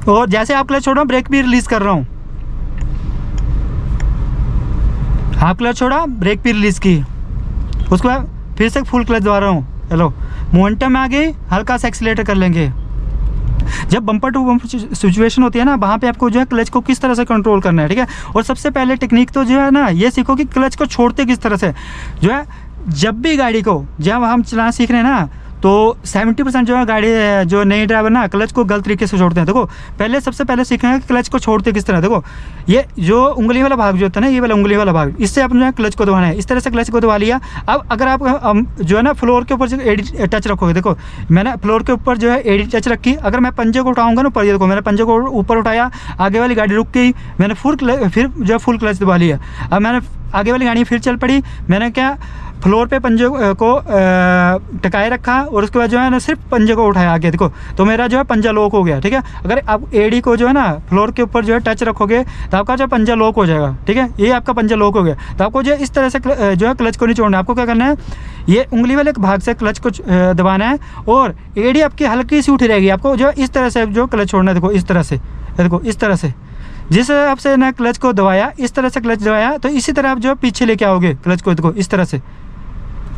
और जैसे आप क्लच छोड़ रहा हूँ ब्रेक भी रिलीज़ कर रहा हूँ, हाफ क्लच छोड़ा ब्रेक भी रिलीज़ की, उसके बाद फिर से फुल क्लच दबा रहा हूँ। हेलो, मोमेंटम में आ गई, हल्का सा एक्सीलेटर कर लेंगे। जब बम्पर टू बम्पर सिचुएशन होती है ना, वहाँ पे आपको जो है क्लच को किस तरह से कंट्रोल करना है, ठीक है। और सबसे पहले टेक्निक तो जो है ना ये सीखो कि क्लच को छोड़ते किस तरह से। जो है जब भी गाड़ी को जब हम चलाना सीख रहे हैं ना, तो 70% जो है गाड़ी जो नए ड्राइवर ना क्लच को गलत तरीके से छोड़ते हैं। देखो पहले सबसे पहले सीखना है कि क्लच को छोड़ते किस तरह। देखो ये जो उंगली वाला भाग जो होता है ना, ये वाला उंगली वाला भाग, इससे आप जो है क्लच को दबाना है। इस तरह से क्लच को दबा लिया। अब अगर आप जो है ना फ्लोर के ऊपर जो एडी टच रखोगे, देखो मैंने फ्लोर के ऊपर जो है एडी टच रखी, अगर मैं पंजे को उठाऊंगा ना ऊपर, ये देखो मैंने पंजे को ऊपर उठाया, आगे वाली गाड़ी रुक गई, मैंने फिर जो है फुल क्लच दबा लिया। अब मैंने आगे वाली गाड़ी फिर चल पड़ी, मैंने क्या फ्लोर पे पंजे को टकाए रखा और उसके बाद जो है ना सिर्फ पंजे को उठाया आगे, देखो तो मेरा जो है पंजा लॉक हो गया, ठीक है। अगर आप एडी को जो है ना फ्लोर के ऊपर जो है टच रखोगे तो आपका जो पंजा लॉक हो जाएगा, ठीक है। ये आपका पंजा लॉक हो गया। तो आपको जो है इस तरह से जो है क्लच को नहीं छोड़ना है। आपको क्या करना है, ये उंगली वाले भाग से क्लच को दबाना है और एडी आपकी हल्की सी उठी रहेगी। आपको जो इस तरह से जो क्लच छोड़ना है, देखो इस तरह से, देखो इस तरह से, जिस हिसाब से ना क्लच को दबाया, इस तरह से क्लच दबाया, तो इसी तरह आप जो पीछे लेके आओगे क्लच को, देखो इस तरह से।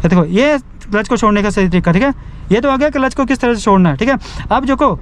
देखो ये क्लच को छोड़ने का सही तरीका, ठीक है। ये तो आ गया क्लच को किस तरह से छोड़ना है, ठीक है। अब देखो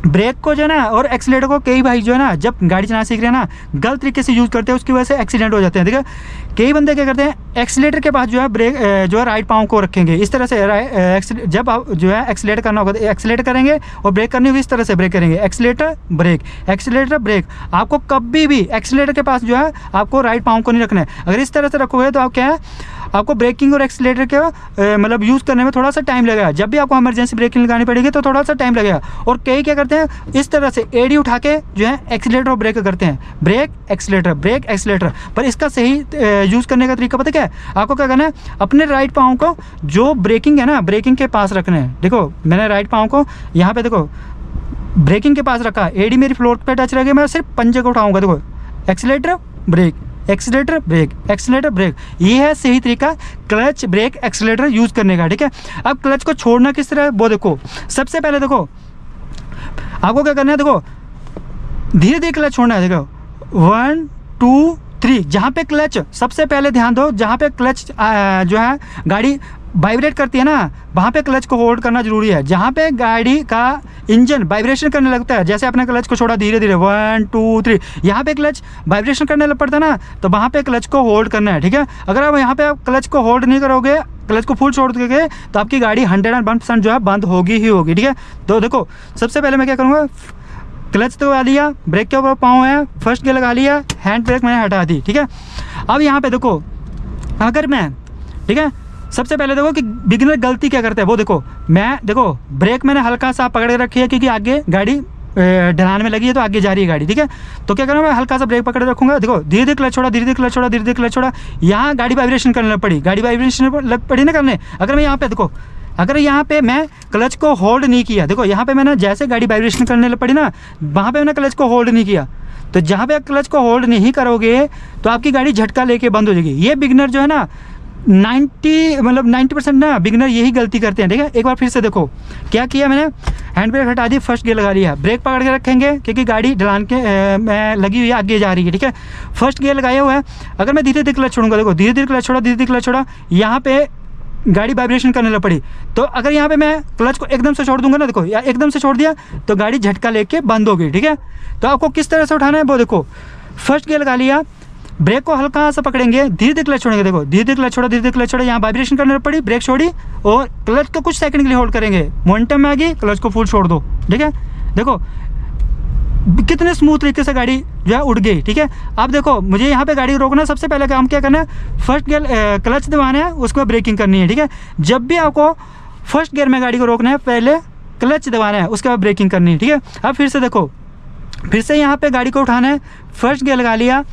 ब्रेक को जो है ना और एक्सीलेटर को कई भाई जो है ना जब गाड़ी चलाना सीख रहे हैं ना गलत तरीके से यूज़ करते हैं, उसकी वजह से एक्सीडेंट हो जाते हैं, ठीक है। कई बंदे क्या करते हैं, एक्सीलेटर के पास जो है ब्रेक जो है राइट पाँव को रखेंगे इस तरह से। जब आप जो है एक्सीलेटर करना होगा तो एक्सीलेटर करेंगे और ब्रेक करनी होगी इस तरह से ब्रेक करेंगे, एक्सीलेटर ब्रेक, एक्सीलेटर ब्रेक। आपको कभी भी एक्सीलेटर के पास जो है आपको राइट पाँव को नहीं रखना है। अगर इस तरह से रखोगे तो आप क्या है, आपको ब्रेकिंग और एक्सीलेटर के मतलब यूज़ करने में थोड़ा सा टाइम लगेगा। जब भी आपको इमरजेंसी ब्रेकिंग लगानी पड़ेगी तो थोड़ा सा टाइम लगेगा। और कई क्या करते हैं, इस तरह से एडी उठा के जो है एक्सीलेटर और ब्रेक करते हैं, ब्रेक एक्सीलेटर ब्रेक एक्सीलेटर। पर इसका सही यूज़ करने का तरीका पता क्या है, आपको क्या करना है, अपने राइट पाँव को जो ब्रेकिंग है ना ब्रेकिंग के पास रखना है। देखो मैंने राइट पाँव को यहाँ पे देखो ब्रेकिंग के पास रखा, एडी मेरी फ्लोर पे टच रह गई, मैं सिर्फ पंजे को उठाऊंगा, देखो accelerator brake, accelerator brake, accelerator brake. ये है सही तरीका क्लच ब्रेक एक्सीलेटर यूज़ करने का, ठीक है। अब क्लच को छोड़ना किस तरह है वो देखो। सबसे पहले देखो आपको क्या करना है, देखो धीरे धीरे क्लच छोड़ना है। देखो 1 2 3, जहाँ पे क्लच, सबसे पहले ध्यान दो जहाँ पे क्लच जो है गाड़ी वाइब्रेट करती है ना, वहाँ पे क्लच को होल्ड करना जरूरी है। जहाँ पे गाड़ी का इंजन वाइब्रेशन करने लगता है, जैसे आपने क्लच को छोड़ा धीरे धीरे 1 2 3, यहाँ पे क्लच वाइब्रेशन करने लग पड़ता है ना, तो वहाँ पे क्लच को होल्ड करना है, ठीक है। अगर आप यहाँ पे आप क्लच को होल्ड नहीं करोगे, क्लच को फुल छोड़ दोगे, तो आपकी गाड़ी 101% जो है बंद होगी ही होगी, ठीक है। तो देखो सबसे पहले मैं क्या करूँगा, क्लच तो लगा लिया, ब्रेक के ऊपर पाँव है, फर्स्ट गियर लगा लिया, हैंड ब्रेक मैंने हटा दी, ठीक है। अब यहाँ पे देखो अगर मैं, ठीक है, सबसे पहले देखो कि बिगिनर गलती क्या करता है वो देखो। मैं देखो ब्रेक मैंने हल्का सा पकड़ के रखी है क्योंकि आगे गाड़ी ढलान में लगी है तो आगे जा रही है गाड़ी, ठीक है। तो क्या करूँगा, मैं हल्का सा ब्रेक पकड़ रखूँगा, देखो धीरे धीरे क्लच छोड़ा, धीरे धीरे क्लच छोड़ा, धीरे धीरे क्लच छोड़ा, यहाँ गाड़ी वाइब्रेशन करने लग पड़ी, गाड़ी वाइब्रेशन लग पड़ी ना करने। अगर मैं यहाँ पे देखो, अगर यहाँ पे मैं क्लच को होल्ड नहीं किया, देखो यहाँ पे मैंने जैसे गाड़ी वाइब्रेशन करने लग पड़ी ना, वहाँ पे मैंने क्लच को होल्ड नहीं किया, तो जहाँ पे क्लच को होल्ड नहीं करोगे तो आपकी गाड़ी झटका लेके बंद हो जाएगी। ये बिगनर जो है ना 90% ना बिगनर यही गलती करते हैं, ठीक है। एक बार फिर से देखो क्या किया मैंने, हैंड ब्रेक हटा दी, फर्स्ट गियर लगा लिया, ब्रेक पकड़ के रखेंगे क्योंकि गाड़ी ढलान के में लगी हुई है, आगे जा रही है, ठीक है। फर्स्ट गियर लगाया हुआ है, अगर मैं धीरे धीरे क्लच छोड़ूंगा, देखो धीरे धीरे क्लच छोड़ा, धीरे धीरे क्लच छोड़ा, यहाँ पे गाड़ी वाइब्रेशन करने लग पड़ी। तो अगर यहाँ पे मैं क्लच को एकदम से छोड़ दूंगा ना, देखो या एकदम से छोड़ दिया तो गाड़ी झटका लेके बंद हो गई, ठीक है। तो आपको किस तरह से उठाना है वो देखो, फर्स्ट गियर लगा लिया, ब्रेक को हल्का सा पकड़ेंगे, धीरे धीरे क्लच छोड़ेंगे, देखो धीरे धीरे क्लच छोड़ा, धीरे धीरे क्लच छोड़ा, यहाँ वाइब्रेशन करने लग पड़ी, ब्रेक छोड़ी और क्लच को कुछ सेकंड के लिए होल्ड करेंगे, मोमेंटम में आ गई, क्लच को फुल छोड़ दो, ठीक है। देखो कितने स्मूथ तरीके से गाड़ी जो है उड़ गई, ठीक है। अब देखो मुझे यहाँ पे गाड़ी रोकना, सबसे पहले काम क्या करना है, फर्स्ट गियर क्लच दबाना है, उसके बाद ब्रेकिंग करनी है, ठीक है। जब भी आपको फर्स्ट गियर में गाड़ी को रोकना है, पहले क्लच दबाना है, उसके बाद ब्रेकिंग करनी है, ठीक है। अब फिर से देखो, फिर से यहाँ पे गाड़ी को उठाना है, फर्स्ट गियर लगा लिया,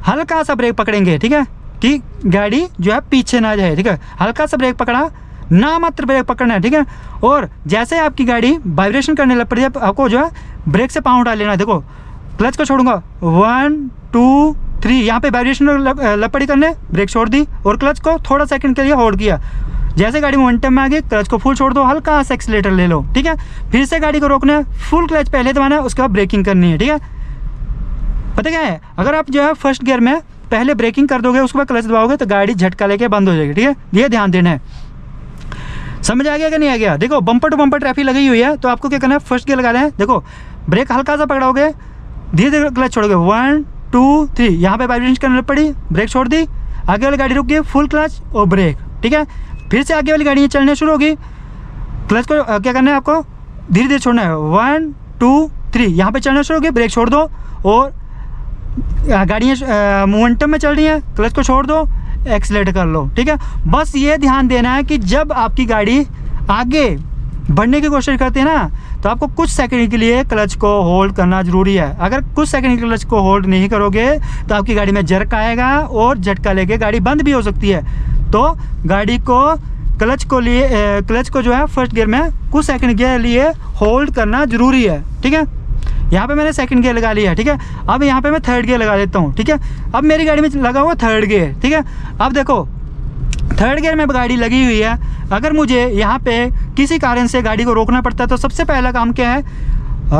हल्का सा ब्रेक पकड़ेंगे, ठीक है, कि गाड़ी जो है पीछे ना जाए, ठीक है। हल्का सा ब्रेक पकड़ा, ना मात्र ब्रेक पकड़ना है, ठीक है। और जैसे आपकी गाड़ी वाइब्रेशन करने लग पड़ी, आपको जो है ब्रेक से पाँव उठा लेना है। देखो क्लच को छोड़ूंगा 1 2 3, यहाँ पे वाइब्रेशन लग पड़ी करने, ब्रेक छोड़ दी और क्लच को थोड़ा सेकंड के लिए होल्ड किया, जैसे गाड़ी मोमेंटम में आ गई, क्लच को फुल छोड़ दो, हल्का सा एक्सीलेटर ले लो, ठीक है। फिर से गाड़ी को रोकना है, फुल क्लच पहले दबाना है, उसके बाद ब्रेकिंग करनी है, ठीक है। पता क्या है, अगर आप जो है फर्स्ट गियर में पहले ब्रेकिंग कर दोगे, उसके बाद क्लच दबाओगे तो गाड़ी झटका लेके बंद हो जाएगी, ठीक है। ये ध्यान देना है। समझ आ गया कि नहीं आ गया? देखो बम्पर टू बम्पर ट्रैफिक लगी हुई है, तो आपको क्या करना है, फर्स्ट गियर लगाना है। देखो ब्रेक हल्का सा पकड़ोगे, धीरे धीरे क्लच छोड़ोगे, 1 2 3, यहाँ पे वाइब्रेशन करने पड़ी, ब्रेक छोड़ दी, आगे वाली गाड़ी रुक गई, फुल क्लच और ब्रेक, ठीक है। फिर से आगे वाली गाड़ी चलने शुरू होगी, क्लच को क्या करना है आपको, धीरे धीरे छोड़ना है, 1 2 3, यहाँ पे चलना शुरू होगी, ब्रेक छोड़ दो, और गाड़ियाँ मोमेंटम में चल रही हैं, क्लच को छोड़ दो, एक्सीलेटर कर लो, ठीक है। बस ये ध्यान देना है कि जब आपकी गाड़ी आगे बढ़ने की कोशिश करती है ना, तो आपको कुछ सेकंड के लिए क्लच को होल्ड करना जरूरी है। अगर कुछ सेकंड के क्लच को होल्ड नहीं करोगे तो आपकी गाड़ी में जर्क आएगा और झटका लेके गाड़ी बंद भी हो सकती है। तो गाड़ी को क्लच को जो है फर्स्ट गियर में कुछ सेकंड के लिए होल्ड करना जरूरी है, ठीक है। यहाँ पे मैंने सेकंड गियर लगा लिया है, ठीक है। अब यहाँ पे मैं थर्ड गियर लगा देता हूँ, ठीक है। अब मेरी गाड़ी में लगा हुआ थर्ड गियर, ठीक है। अब देखो थर्ड गियर में गाड़ी लगी हुई है, अगर मुझे यहाँ पे किसी कारण से गाड़ी को रोकना पड़ता है तो सबसे पहला काम क्या है,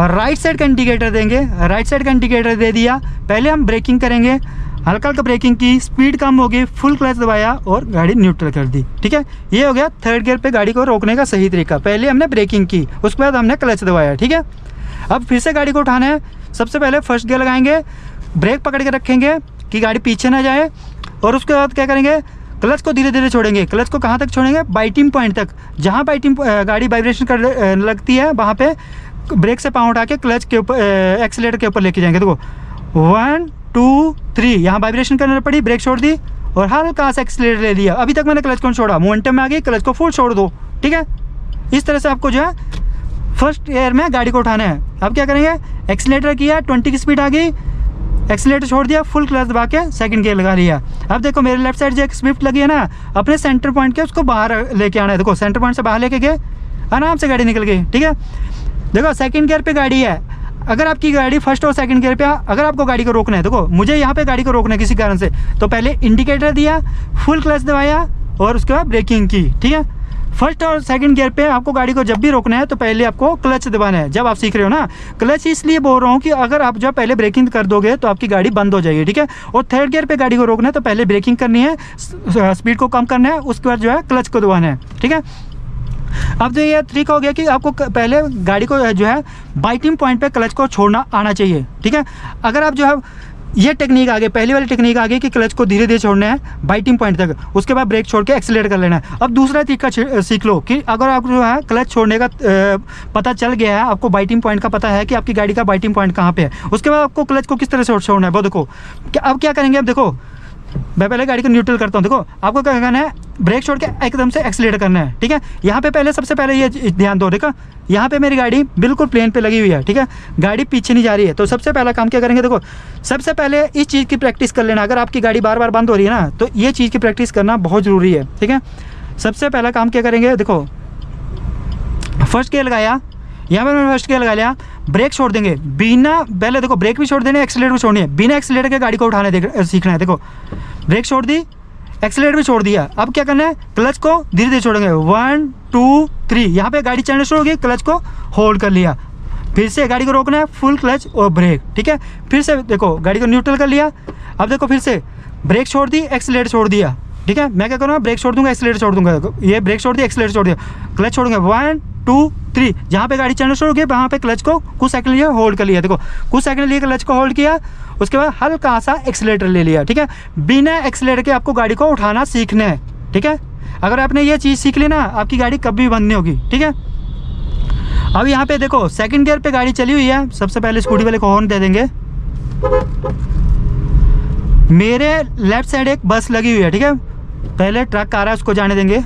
राइट साइड का इंडिकेटर देंगे। राइट साइड का इंडिकेटर दे दिया, पहले हम ब्रेकिंग करेंगे, हल्का हल्का ब्रेकिंग की, स्पीड कम होगी, फुल क्लच दबाया और गाड़ी न्यूट्रल कर दी, ठीक है। ये हो गया थर्ड गियर पे गाड़ी को रोकने का सही तरीका। पहले हमने ब्रेकिंग की, उसके बाद हमने क्लच दबाया, ठीक है। अब फिर से गाड़ी को उठाना है, सबसे पहले फर्स्ट गियर लगाएंगे, ब्रेक पकड़ के रखेंगे कि गाड़ी पीछे ना जाए, और उसके बाद क्या करेंगे, क्लच को धीरे धीरे छोड़ेंगे। क्लच को कहाँ तक छोड़ेंगे, बाइटिंग पॉइंट तक, जहाँ बाइटिंग गाड़ी वाइब्रेशन कर लगती है वहाँ पे ब्रेक से पाँव उठा के क्लच के ऊपर एक्सीलेटर के ऊपर लेके जाएंगे। देखो 1 2 3, यहाँ वाइब्रेशन करने पड़ी, ब्रेक छोड़ दी और हल्का सा एक्सीलेटर ले लिया। अभी तक मैंने क्लच को छोड़ा, मोमेंटम में आ गई, क्लच को फुल छोड़ दो, ठीक है। इस तरह से आपको जो है फर्स्ट गियर में गाड़ी को उठाना है। अब क्या करेंगे, एक्सीलेटर किया, 20 की स्पीड आ गई, एक्सीलेटर छोड़ दिया, फुल क्लच दबा के सेकंड गियर लगा लिया। अब देखो मेरे लेफ्ट साइड जो एक स्विफ्ट लगी है ना, अपने सेंटर पॉइंट के उसको बाहर लेके आना है। देखो सेंटर पॉइंट से बाहर लेके गए, आराम से गाड़ी निकल गई, ठीक है। देखो सेकंड गियर पे गाड़ी है, अगर आपकी गाड़ी फर्स्ट और सेकंड गियर पे, अगर आपको गाड़ी को रोकना है, देखो मुझे यहाँ पे गाड़ी को रोकना है किसी कारण से, तो पहले इंडिकेटर दिया, फुल क्लच दबाया और उसके बाद ब्रेकिंग की, ठीक है। फर्स्ट और सेकंड गियर पे आपको गाड़ी को जब भी रोकना है तो पहले आपको क्लच दबाना है। जब आप सीख रहे हो ना, क्लच इसलिए बोल रहा हूँ कि अगर आप जो पहले ब्रेकिंग कर दोगे तो आपकी गाड़ी बंद हो जाएगी, ठीक है। और थर्ड गियर पे गाड़ी को रोकना है तो पहले ब्रेकिंग करनी है, स्पीड को कम करना है, उसके बाद जो है क्लच को दबाना है, ठीक है। अब तो ये तरीका हो गया कि आपको पहले गाड़ी को जो है बाइटिंग पॉइंट पे क्लच को छोड़ना आना चाहिए, ठीक है। अगर आप जो है ये टेक्निक आ गई, पहली वाली टेक्निक आ गई कि क्लच को धीरे धीरे छोड़ना है बाइटिंग पॉइंट तक, उसके बाद ब्रेक छोड़ के एक्सीलेटर कर लेना है। अब दूसरा तरीका सीख लो कि अगर आप जो है क्लच छोड़ने का पता चल गया है, आपको बाइटिंग पॉइंट का पता है कि आपकी गाड़ी का बाइटिंग पॉइंट कहाँ पे है, उसके बाद आपको क्लच को किस तरह से छोड़ना है वो देखो। अब क्या करेंगे, अब देखो मैं पहले गाड़ी को न्यूट्रल करता हूँ। देखो आपको क्या करना है, ब्रेक छोड़ के एकदम से एक्सीलेटर करना है, ठीक है। यहाँ पे पहले सबसे पहले ये ध्यान दो, देखो यहाँ पे मेरी गाड़ी बिल्कुल प्लेन पे लगी हुई है, ठीक है, गाड़ी पीछे नहीं जा रही है। तो सबसे पहला काम क्या करेंगे, देखो सबसे पहले इस चीज़ की प्रैक्टिस कर लेना। अगर आपकी गाड़ी बार बार बंद हो रही है ना, तो ये चीज़ की प्रैक्टिस करना बहुत ज़रूरी है, ठीक है। सबसे पहला काम क्या करेंगे, देखो फर्स्ट गियर लगाया, यहाँ पर मैंने फर्स्ट गियर लगा लिया, ब्रेक छोड़ देंगे बिना, पहले देखो ब्रेक भी छोड़ देने, एक्सीलेटर भी छोड़नी है, बिना एक्सीलेटर के गाड़ी को उठाने सीखना है। देखो ब्रेक छोड़ दी, एक्सीलेटर भी छोड़ दिया, अब क्या करना है, क्लच को धीरे धीरे छोड़ेंगे, 1 2 3, यहाँ पे गाड़ी चलने शुरू होगी, क्लच को होल्ड कर लिया, फिर से गाड़ी को रोकना है, फुल क्लच और ब्रेक, ठीक है। फिर से देखो गाड़ी को न्यूट्रल कर लिया, अब देखो फिर से ब्रेक छोड़ दी, एक्सीलेटर छोड़ दिया, ठीक है। मैं क्या करूँगा, ब्रेक छोड़ दूंगा, एक्सीलेटर छोड़ दूंगा, ये ब्रेक छोड़ दिया, एक्सीलेटर छोड़ दिया, क्लच छोड़ूंगा, 1 2 3, जहाँ पे गाड़ी चलना शुरू होगी वहाँ पे क्लच को कुछ सेकंड लिए होल्ड कर लिया। देखो कुछ सेकंड लिए क्लच को होल्ड किया, उसके बाद हल्का सा एक्सीलेटर ले लिया, ठीक है। बिना एक्सीलेटर के आपको गाड़ी को उठाना सीखना है, ठीक है। अगर आपने ये चीज़ सीख ली ना, आपकी गाड़ी कभी बंद नहीं होगी, ठीक है। अब यहाँ पे देखो सेकंड गियर पे गाड़ी चली हुई है, सबसे पहले स्कूटी वाले को हॉर्न दे देंगे। मेरे लेफ्ट साइड एक बस लगी हुई है, ठीक है, पहले ट्रक आ रहा है उसको जाने देंगे।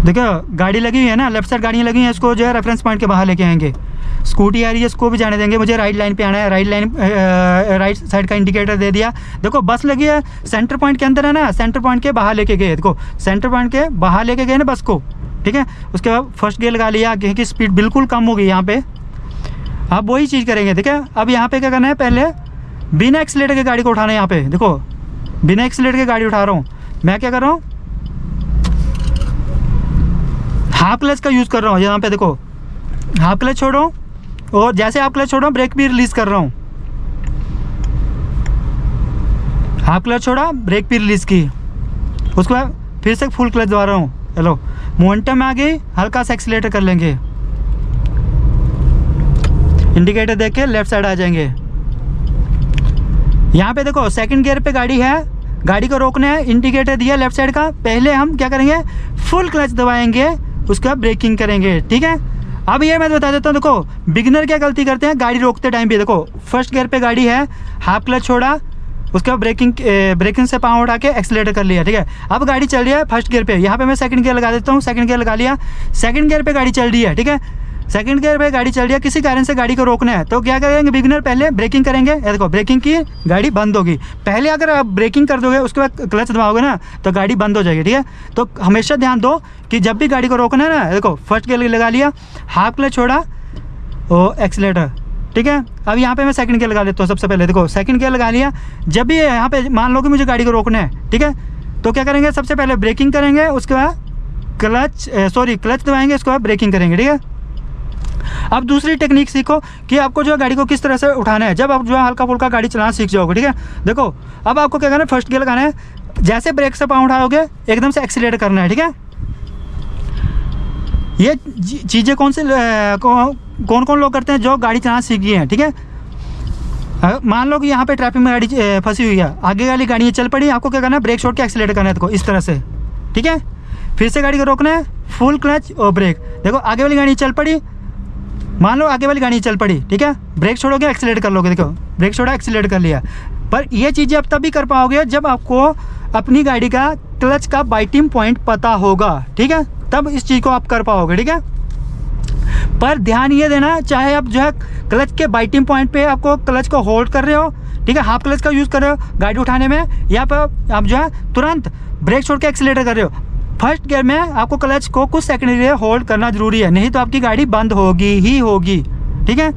देखो गाड़ी लगी हुई है ना, लेफ्ट साइड गाड़ियाँ लगी हैं, इसको जो है रेफरेंस पॉइंट के बाहर लेके आएंगे। स्कूटी आ रही है, इसको भी जाने देंगे, मुझे राइट लाइन पे आना है, राइट साइड का इंडिकेटर दे दिया। देखो बस लगी है, सेंटर पॉइंट के अंदर है ना, सेंटर पॉइंट के बाहर लेके गए, देखो सेंटर पॉइंट के बाहर लेके गए ना बस को, ठीक है। उसके बाद फर्स्ट गियर लगा लिया, आगे की स्पीड बिल्कुल कम हो गई यहाँ पे। अब वही चीज़ करेंगे, ठीक है। अब यहाँ पे क्या करना है, पहले बिना एक्सीलेटर के गाड़ी को उठाना है। यहाँ पे देखो बिना एक्सीलेटर के गाड़ी उठा रहा हूँ, मैं क्या कर रहा हूँ, हाफ क्लच का यूज़ कर रहा हूँ। यहाँ पे देखो हाफ क्लच छोड़ रहा हूँ और जैसे हाफ क्लच छोड़ रहा हूँ ब्रेक भी रिलीज़ कर रहा हूँ। हाफ क्लच छोड़ा, ब्रेक भी रिलीज़ की, उसके बाद फिर से फुल क्लच दबा रहा हूँ। हेलो, मोमेंटम में आ गई, हल्का सा एक्सीलेटर कर लेंगे, इंडिकेटर देख के लेफ्ट साइड आ जाएंगे। यहाँ पे देखो सेकंड गियर पे गाड़ी है, गाड़ी को रोकना है, इंडिकेटर दिया लेफ्ट साइड का। पहले हम क्या करेंगे, फुल क्लच दबाएंगे, उसके बाद ब्रेकिंग करेंगे, ठीक है। अब ये मैं बता देता हूँ, देखो बिगिनर क्या गलती करते हैं गाड़ी रोकते टाइम भी। देखो फर्स्ट गियर पे गाड़ी है, हाफ क्लच छोड़ा, उसके बाद ब्रेकिंग से पाँव उठा के एक्सीलेटर कर लिया, ठीक है। अब गाड़ी चल रही है फर्स्ट गियर पे, यहाँ पे मैं सेकंड गियर लगा देता हूँ, सेकंड गियर लगा लिया, सेकंड गियर पे गाड़ी चल रही है, ठीक है। सेकंड गियर पे गाड़ी चल रही है, किसी कारण से गाड़ी को रोकना है तो क्या करेंगे बिगिनर, पहले ब्रेकिंग करेंगे। देखो ब्रेकिंग की, गाड़ी बंद होगी। पहले अगर आप ब्रेकिंग कर दोगे उसके बाद क्लच दबाओगे ना तो गाड़ी बंद हो जाएगी, ठीक है। तो हमेशा ध्यान दो कि जब भी गाड़ी को रोकना है ना, देखो फर्स्ट गियर लगा लिया, हाफ क्लच छोड़ा और एक्सीलेटर, ठीक है। अब यहाँ पे मैं सेकंड गियर लगा लेता हूँ। सबसे पहले देखो सेकंड गियर लगा लिया, जब भी यहाँ पे मान लो कि मुझे गाड़ी को रोकना है, ठीक है, तो क्या करेंगे, सबसे पहले ब्रेकिंग करेंगे, उसके बाद क्लच दबाएंगे, उसके बाद ब्रेकिंग करेंगे, ठीक है। अब दूसरी टेक्निक सीखो कि आपको जो है गाड़ी को किस तरह से उठाना है, जब आप जो है हल्का फुल्का गाड़ी चलाना सीख जाओगे, ठीक है। देखो अब आपको क्या करना है, फर्स्ट गियर लगाना है, जैसे ब्रेक से पाँव उठाओगे एकदम से एक्सीलेटर करना है, ठीक है। ये चीज़ें कौन कौन लोग करते हैं जो गाड़ी चलाना सीख गए हैं, ठीक है। मान लो कि यहाँ पे ट्रैफिक में गाड़ी फंसी हुई है, आगे वाली गाड़ी चल पड़ी, आपको क्या करना है, ब्रेक छोड़ के एक्सीलेटर करना है, देखो इस तरह से, ठीक है। फिर से गाड़ी को रोकना है, फुल क्लच और ब्रेक। देखो आगे वाली गाड़ी चल पड़ी, मान लो आगे वाली गाड़ी चल पड़ी, ठीक है, ब्रेक छोड़ोगे एक्सीलेटर कर लोगे, देखो ब्रेक छोड़ा एक्सीलेटर कर लिया। पर ये चीज़ें आप तभी कर पाओगे जब आपको अपनी गाड़ी का क्लच का बाइटिंग पॉइंट पता होगा, ठीक है, तब इस चीज़ को आप कर पाओगे, ठीक है। पर ध्यान ये देना, चाहे आप जो है क्लच के बाइटिंग पॉइंट पे आपको क्लच को होल्ड कर रहे हो, ठीक है, हाफ क्लच का यूज़ कर रहे हो गाड़ी उठाने में, या पर आप जो है तुरंत ब्रेक छोड़ के एक्सीलेटर कर रहे हो, फर्स्ट गियर में आपको क्लच को कुछ सेकंड के लिए होल्ड करना जरूरी है, नहीं तो आपकी गाड़ी बंद होगी ही होगी, ठीक है।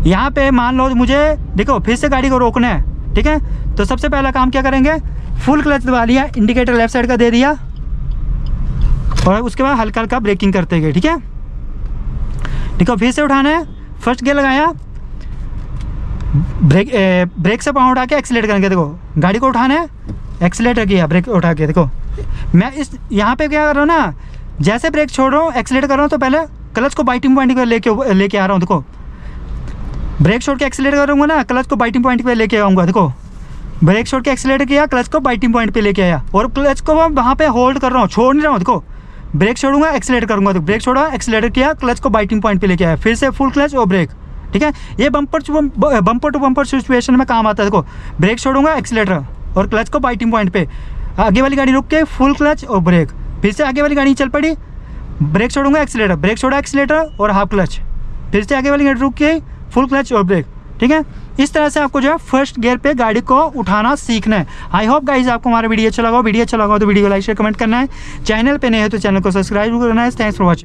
यहाँ पे मान लो मुझे देखो फिर से गाड़ी को रोकना है, ठीक है, तो सबसे पहला काम क्या करेंगे, फुल क्लच दबा लिया, इंडिकेटर लेफ्ट साइड का दे दिया और उसके बाद हल्का हल्का ब्रेकिंग करते गए, ठीक है। देखो फिर से उठाना है, फर्स्ट गियर लगाया, ब्रेक से पाँव उठा के एक्सीलेटर करेंगे, देखो गाड़ी को उठाना है, एक्सीलेटर किया, ब्रेक उठा के, देखो मैं इस यहाँ पे क्या कर रहा हूँ ना, जैसे ब्रेक छोड़ रहा हूँ एक्सीलेटर कर रहा हूँ तो पहले क्लच को बाइटिंग पॉइंट पे लेके आ रहा हूँ। देखो ब्रेक छोड़ के एक्सीलेटर करूँगा ना, क्लच को बाइटिंग पॉइंट पे लेके आऊँगा, देखो ब्रेक छोड़ के एक्सीलेटर किया, क्लच को बाइटिंग पॉइंट पे लेके आया और क्लच को वहाँ पे होल्ड कर रहा हूँ, छोड़ नहीं रहा हूँ। देखो ब्रेक छोड़ूंगा एक्सीलेटर करूँगा, तो ब्रेक छोड़ा एक्सीलेटर किया, क्लच को बाइटिंग पॉइंट पे लेके आया, फिर से फुल क्लच और ब्रेक, ठीक है। ये बम्पर टू बम्पर सिचुएशन में काम आता है। देखो ब्रेक छोड़ूंगा एक्सीलेटर और क्लच को बाइटिंग पॉइंट पे, आगे वाली गाड़ी रुक के फुल क्लच और ब्रेक, फिर से आगे वाली गाड़ी चल पड़ी, ब्रेक छोड़ूंगा एक्सीलेटर, ब्रेक छोड़ा एक्सीलेटर और हाफ क्लच, फिर से आगे वाली गाड़ी रुक के फुल क्लच और ब्रेक, ठीक है। इस तरह से आपको जो है फर्स्ट गियर पे गाड़ी को उठाना सीखना है। आई होप गाइज आपको हमारा वीडियो अच्छा लगा तो वीडियो को लाइक शेयर कमेंट करना है, चैनल पे नए हो तो चैनल को सब्सक्राइब करना है। Thanks for watching.